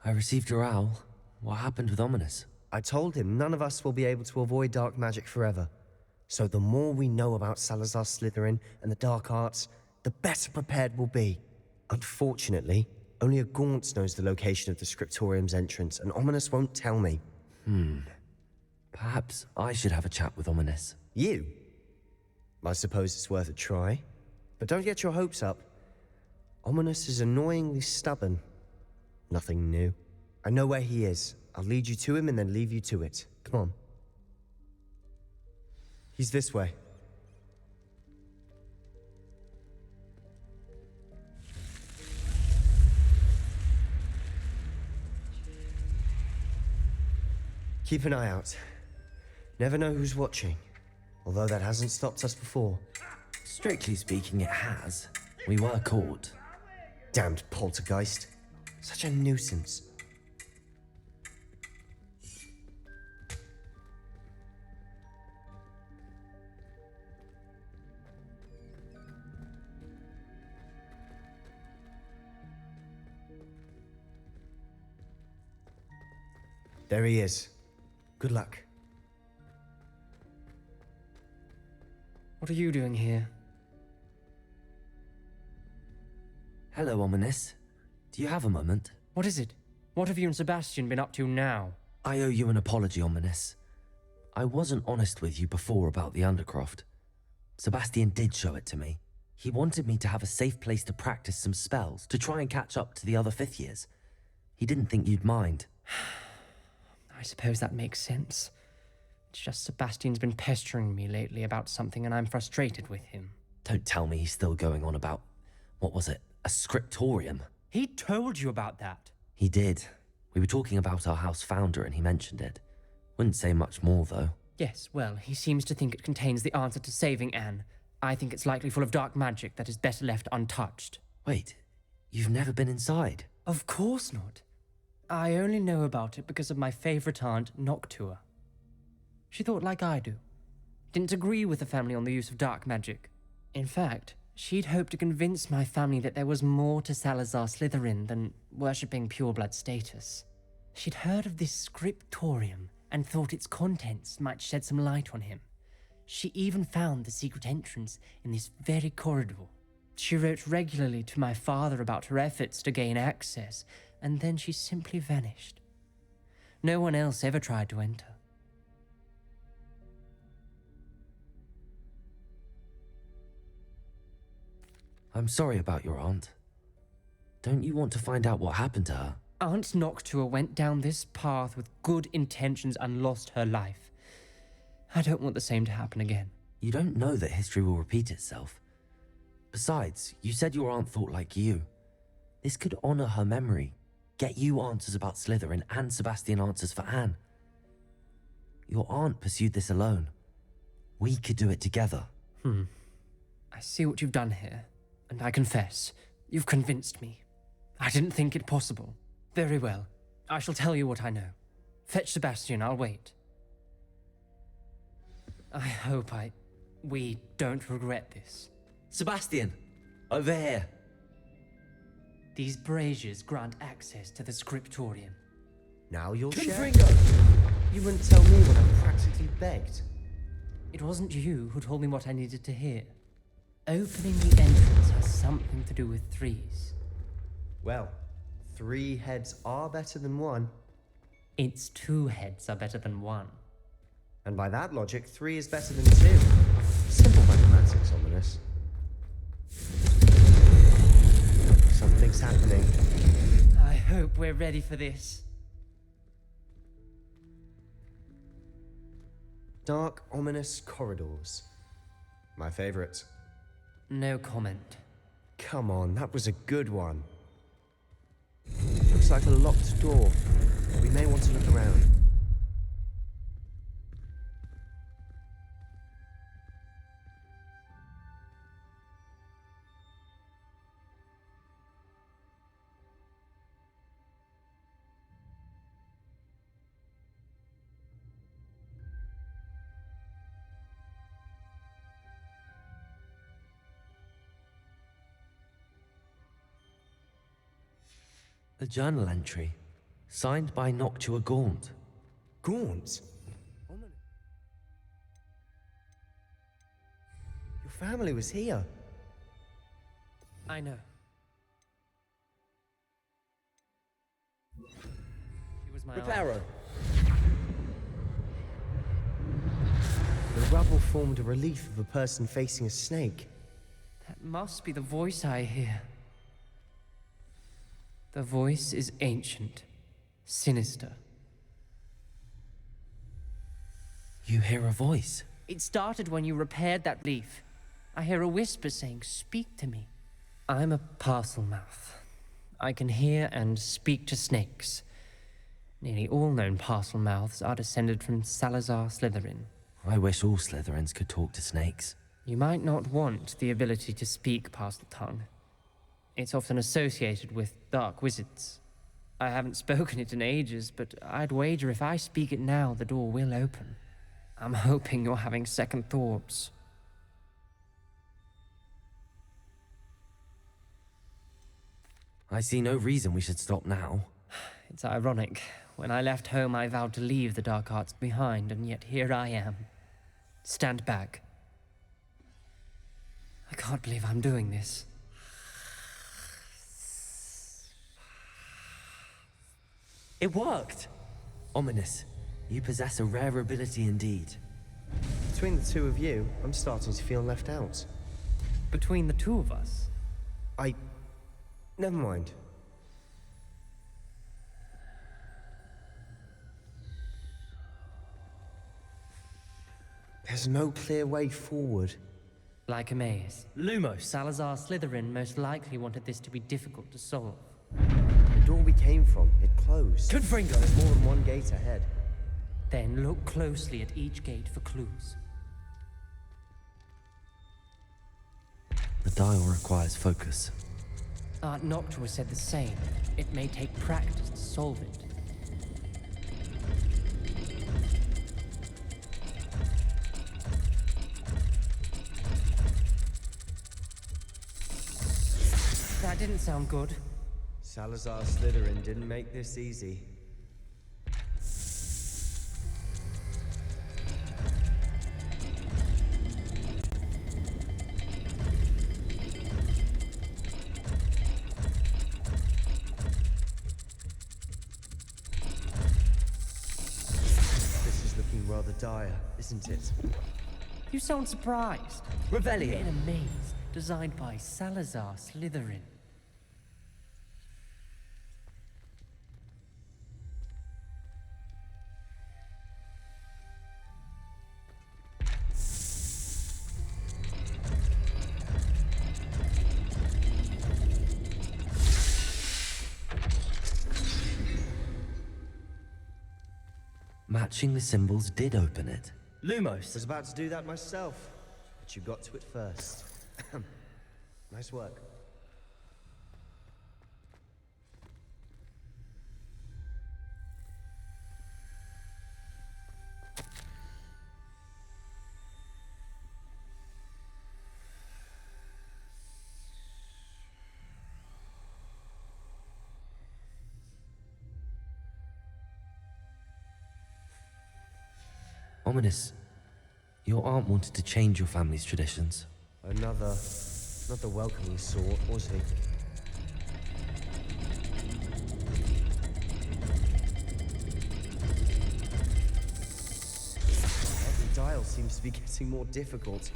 I received your owl. What happened with Ominous? I told him none of us will be able to avoid dark magic forever. So the more we know about Salazar Slytherin and the dark arts, the better prepared we'll be. Unfortunately, only a Gaunt knows the location of the Scriptorium's entrance, and Ominous won't tell me. Perhaps I should have a chat with Ominous. You? I suppose it's worth a try. But don't get your hopes up. Ominous is annoyingly stubborn. Nothing new. I know where he is. I'll lead you to him and then leave you to it. Come on. He's this way. Keep an eye out. Never know who's watching. Although that hasn't stopped us before. Strictly speaking, it has. We were caught. Damned poltergeist. Such a nuisance. There he is. Good luck. What are you doing here? Hello, Ominous. Do you have a moment? What is it? What have you and Sebastian been up to now? I owe you an apology, Ominous. I wasn't honest with you before about the Undercroft. Sebastian did show it to me. He wanted me to have a safe place to practice some spells, to try and catch up to the other fifth years. He didn't think you'd mind. I suppose that makes sense. It's just Sebastian's been pestering me lately about something and I'm frustrated with him. Don't tell me he's still going on about, what was it, a scriptorium? He told you about that. He did. We were talking about our house founder and he mentioned it. Wouldn't say much more, though. Yes, well, he seems to think it contains the answer to saving Anne. I think it's likely full of dark magic that is better left untouched. Wait, you've never been inside? Of course not. I only know about it because of my favorite aunt, Noctua. She thought like I do. Didn't agree with the family on the use of dark magic. In fact, she'd hoped to convince my family that there was more to Salazar Slytherin than worshipping pureblood status. She'd heard of this scriptorium and thought its contents might shed some light on him. She even found the secret entrance in this very corridor. She wrote regularly to my father about her efforts to gain access, and then she simply vanished. No one else ever tried to enter. I'm sorry about your aunt. Don't you want to find out what happened to her? Aunt Noctua went down this path with good intentions and lost her life. I don't want the same to happen again. You don't know that history will repeat itself. Besides, you said your aunt thought like you. This could honor her memory, get you answers about Slytherin and Sebastian answers for Anne. Your aunt pursued this alone. We could do it together. I see what you've done here, and I confess, you've convinced me. I didn't think it possible. Very well, I shall tell you what I know. Fetch Sebastian, I'll wait. I hope we don't regret this. Sebastian! Over here! These braziers grant access to the scriptorium. Now you'll share? Confringo! You wouldn't tell me what I practically begged. It wasn't you who told me what I needed to hear. Opening the entrance has something to do with threes. Well, 3 heads are better than 1. Its 2 heads are better than 1. And by that logic, 3 is better than 2. Simple mathematics, Ominous. Something's happening. I hope we're ready for this. Dark, ominous corridors. My favorite. No comment. Come on, that was a good one. Looks like a locked door. We may want to look around. A journal entry. Signed by Noctua Gaunt. Gaunt? Your family was here. I know. She was my aunt. Reparo. The rubble formed a relief of a person facing a snake. That must be the voice I hear. The voice is ancient, sinister. You hear a voice. It started when you repaired that leaf. I hear a whisper saying, "Speak to me." I'm a parcel mouth. I can hear and speak to snakes. Nearly all known parcel mouths are descended from Salazar Slytherin. I wish all Slytherins could talk to snakes. You might not want the ability to speak parcel tongue. It's often associated with dark wizards. I haven't spoken it in ages, but I'd wager if I speak it now, the door will open. I'm hoping you're having second thoughts. I see no reason we should stop now. It's ironic. When I left home, I vowed to leave the dark arts behind, and yet here I am. Stand back. I can't believe I'm doing this. It worked! Ominous. You possess a rare ability indeed. Between the two of you, I'm starting to feel left out. Between the two of us, Never mind. There's no clear way forward. like a maze. Lumos. Salazar Slytherin most likely wanted this to be difficult to solve. The door we came from, it closed. Confringo. There's more than one gate ahead. Then look closely at each gate for clues. The dial requires focus. Aunt Noctua said the same. It may take practice to solve it. That didn't sound good. Salazar Slytherin didn't make this easy. This is looking rather dire, isn't it? You sound surprised. Revelio. In a maze designed by Salazar Slytherin. Matching the symbols did open it. Lumos. Was about to do that myself, but you got to it first. Nice work. Ominous. Your aunt wanted to change your family's traditions. Another, not the welcoming sort, was he? Every dial seems to be getting more difficult,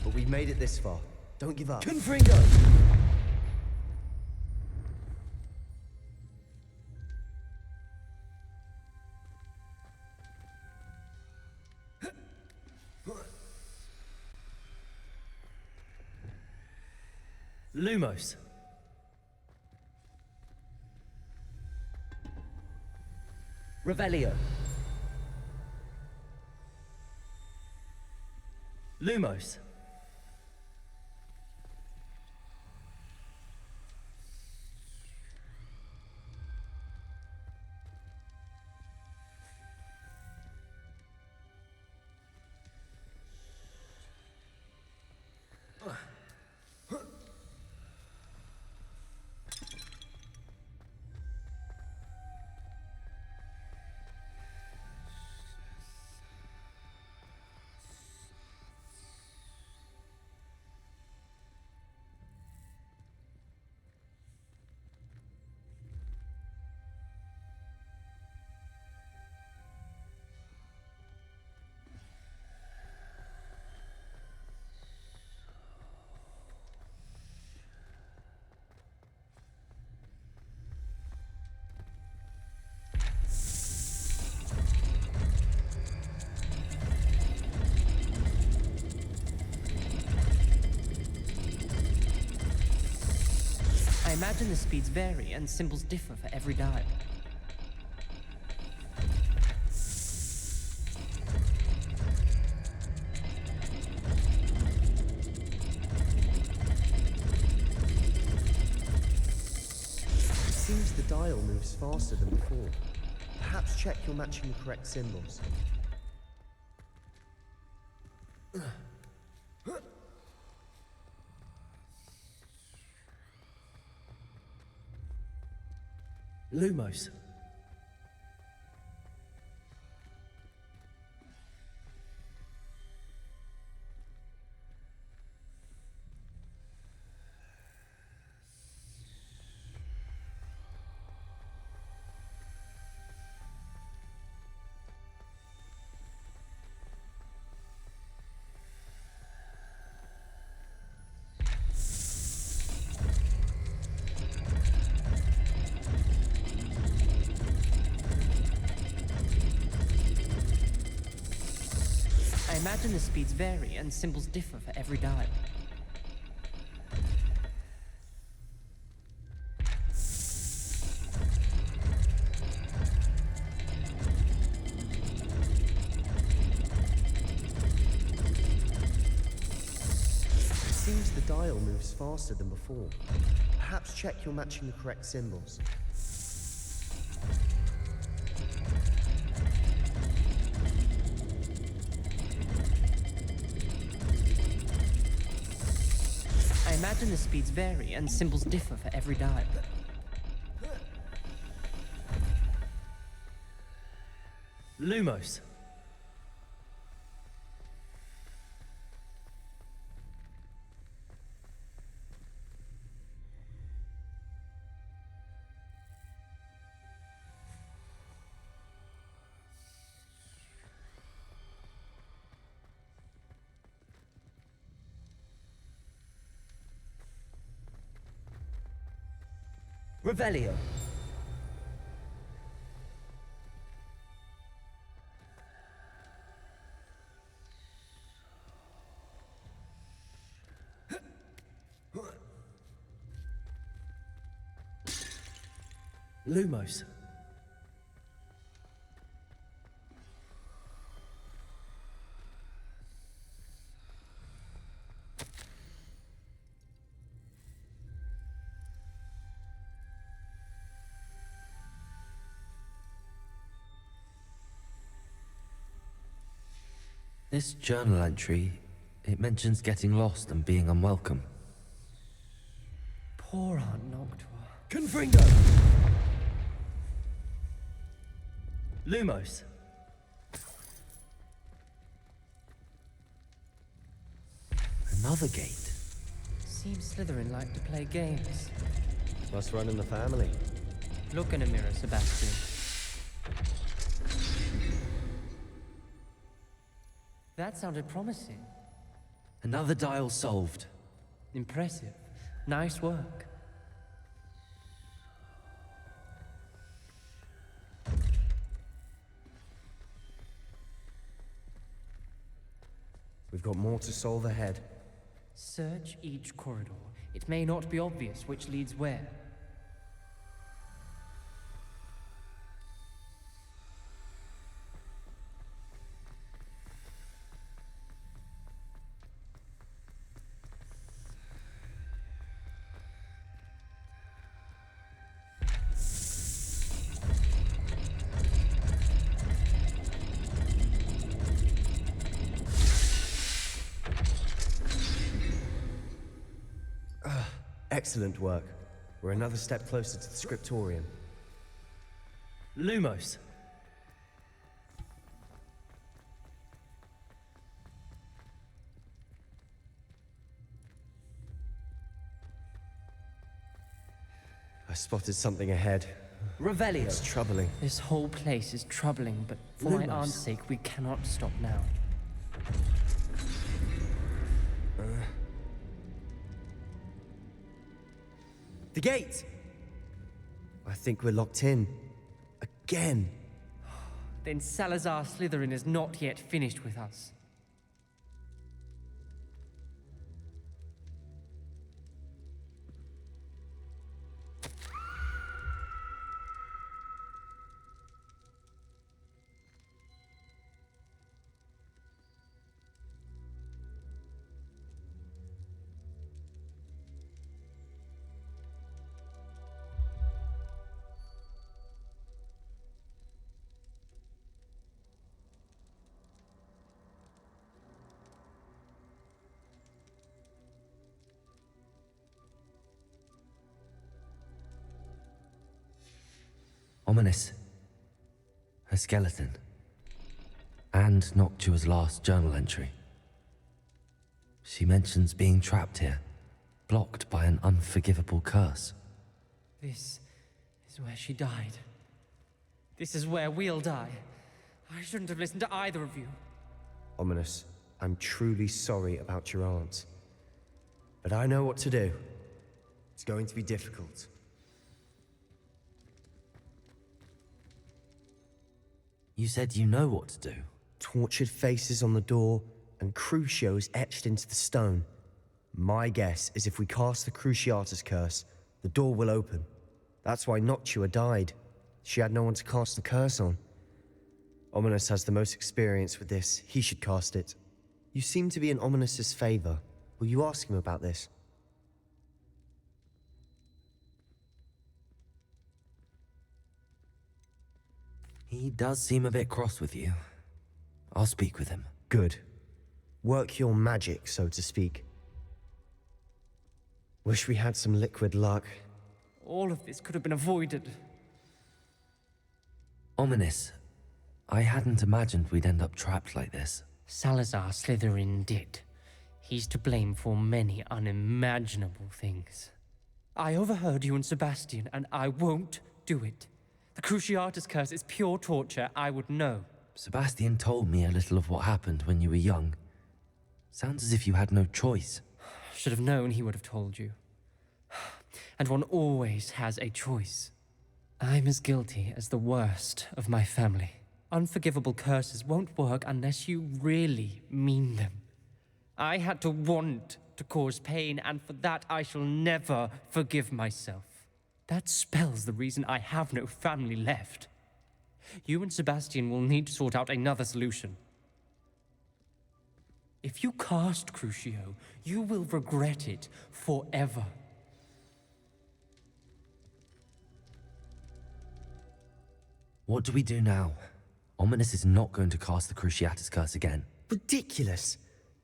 but we've made it this far. Don't give up. Confringo! Lumos. Revelio. Lumos. imagine the speeds vary and symbols differ for every dial. It seems the dial moves faster than before. Perhaps check you're matching the correct symbols. Lumos. I imagine the speeds vary and symbols differ for every dial. It seems the dial moves faster than before. Perhaps check you're matching the correct symbols. I imagine the speeds vary and symbols differ for every dial. Lumos. Revelio. Lumos. This journal entry, it mentions getting lost and being unwelcome. Poor Aunt Noctua. Confringo! Lumos. Another gate. Seems Slytherin like to play games. Must run in the family. Look in a mirror, Sebastian. That sounded promising. Another dial solved. Impressive. Nice work. We've got more to solve ahead. Search each corridor. It may not be obvious which leads where. Excellent work. We're another step closer to the scriptorium. Lumos. I spotted something ahead. Revelio. It's troubling. This whole place is troubling, but for my Lumos. aunt's sake, we cannot stop now. The gate! I think we're locked in. Again. Then Salazar Slytherin is not yet finished with us. Ominous. Her skeleton. And Noctua's last journal entry. She mentions being trapped here, blocked by an unforgivable curse. This is where she died. This is where we'll die. I shouldn't have listened to either of you. Ominous, I'm truly sorry about your aunt. But I know what to do. It's going to be difficult. You said you know what to do. Tortured faces on the door, and Crucios etched into the stone. My guess is if we cast the Cruciatus curse, the door will open. That's why Noctua died. She had no one to cast the curse on. Ominous has the most experience with this. He should cast it. You seem to be in Ominous's favor. Will you ask him about this? He does seem a bit cross with you. I'll speak with him. Good. Work your magic, so to speak. Wish we had some liquid luck. All of this could have been avoided. Ominous. I hadn't imagined we'd end up trapped like this. Salazar Slytherin did. He's to blame for many unimaginable things. I overheard you and Sebastian, and I won't do it. The Cruciatus curse is pure torture, I would know. Sebastian told me a little of what happened when you were young. Sounds as if you had no choice. Should have known he would have told you. And one always has a choice. I'm as guilty as the worst of my family. Unforgivable curses won't work unless you really mean them. I had to want to cause pain, and for that I shall never forgive myself. That spells the reason I have no family left. You and Sebastian will need to sort out another solution. If you cast Crucio, you will regret it forever. What do we do now? Ominous is not going to cast the Cruciatus curse again. Ridiculous.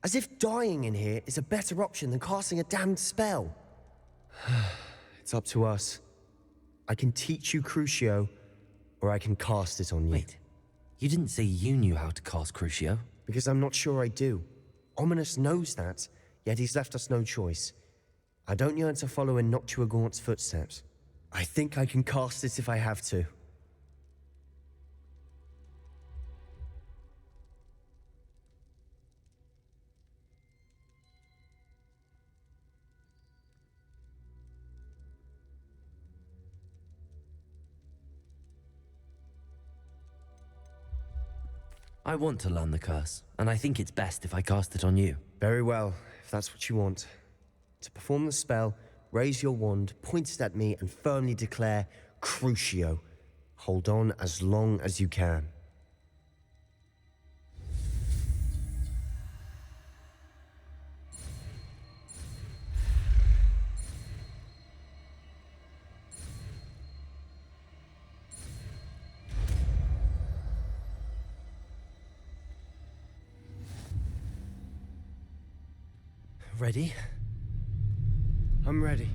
As if dying in here is a better option than casting a damned spell. It's up to us. I can teach you Crucio, or I can cast it on you. Wait, you didn't say you knew how to cast Crucio? Because I'm not sure I do. Ominous knows that, yet he's left us no choice. I don't yearn to follow in Noctua Gaunt's footsteps. I think I can cast it if I have to. I want to learn the curse, and I think it's best if I cast it on you. Very well, if that's what you want. To perform the spell, raise your wand, point it at me, and firmly declare, Crucio. Hold on as long as you can. Ready? I'm ready.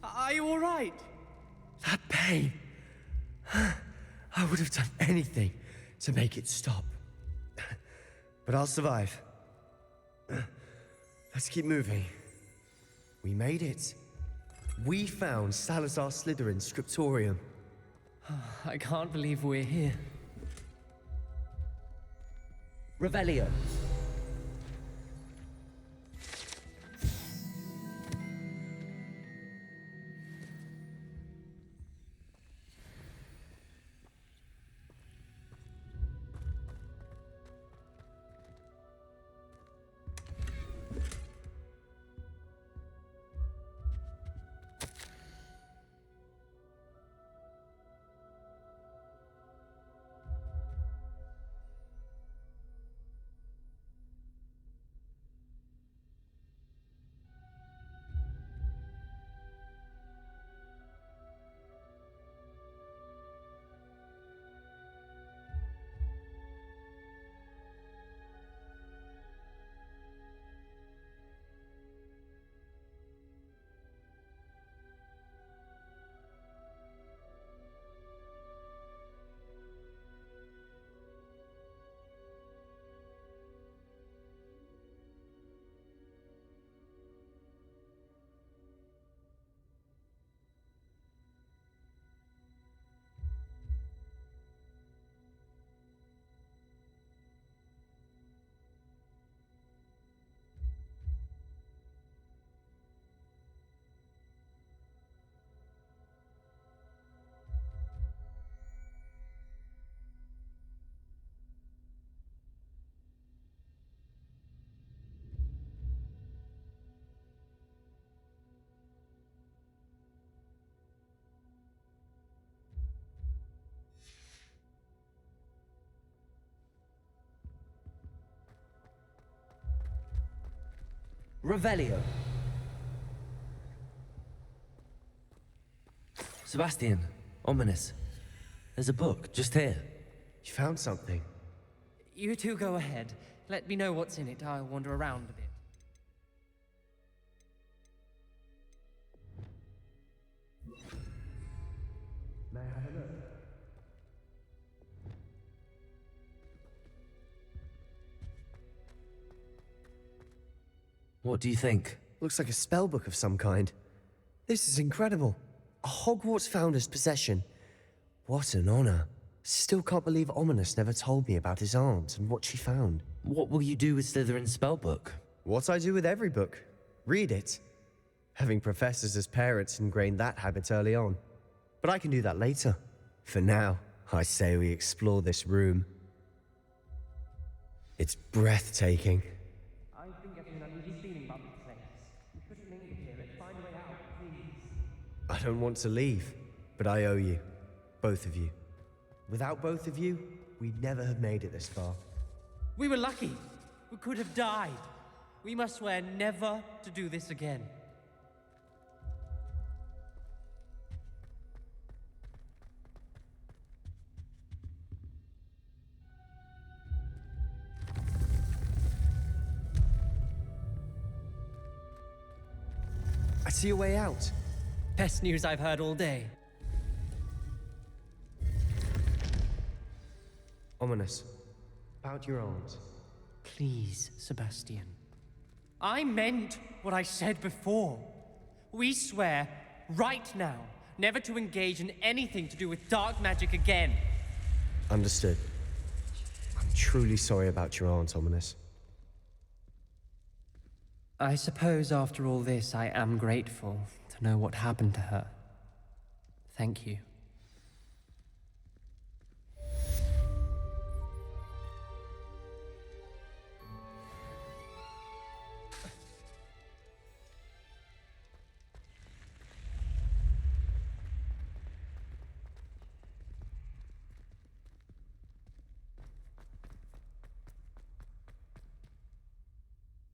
Are you all right? That pain. I would have done anything to make it stop. But I'll survive. Let's keep moving. We made it. We found Salazar Slytherin's scriptorium. I can't believe we're here. Revelio. Revelio. Sebastian, ominous. There's a book just here. You found something. You two go ahead. Let me know what's in it. I'll wander around a bit. May I have a look? What do you think? Looks like a spell book of some kind. This is incredible. A Hogwarts founder's possession. What an honor. Still can't believe Ominous never told me about his aunt and what she found. What will you do with Slytherin's spellbook? What I do with every book. Read it. Having professors as parents ingrained that habit early on. But I can do that later. For now, I say we explore this room. It's breathtaking. I've been getting an uneasy feeling about this place. We shouldn't linger here. Let's find a way out, please. I don't want to leave, but I owe you. Both of you. Without both of you, we'd never have made it this far. We were lucky. We could have died. We must swear never to do this again. I see a way out. Best news I've heard all day. Ominous. About your aunt. Please, Sebastian. I meant what I said before. We swear, right now, never to engage in anything to do with dark magic again. Understood. I'm truly sorry about your aunt, Ominous. I suppose after all this, I am grateful to know what happened to her. Thank you.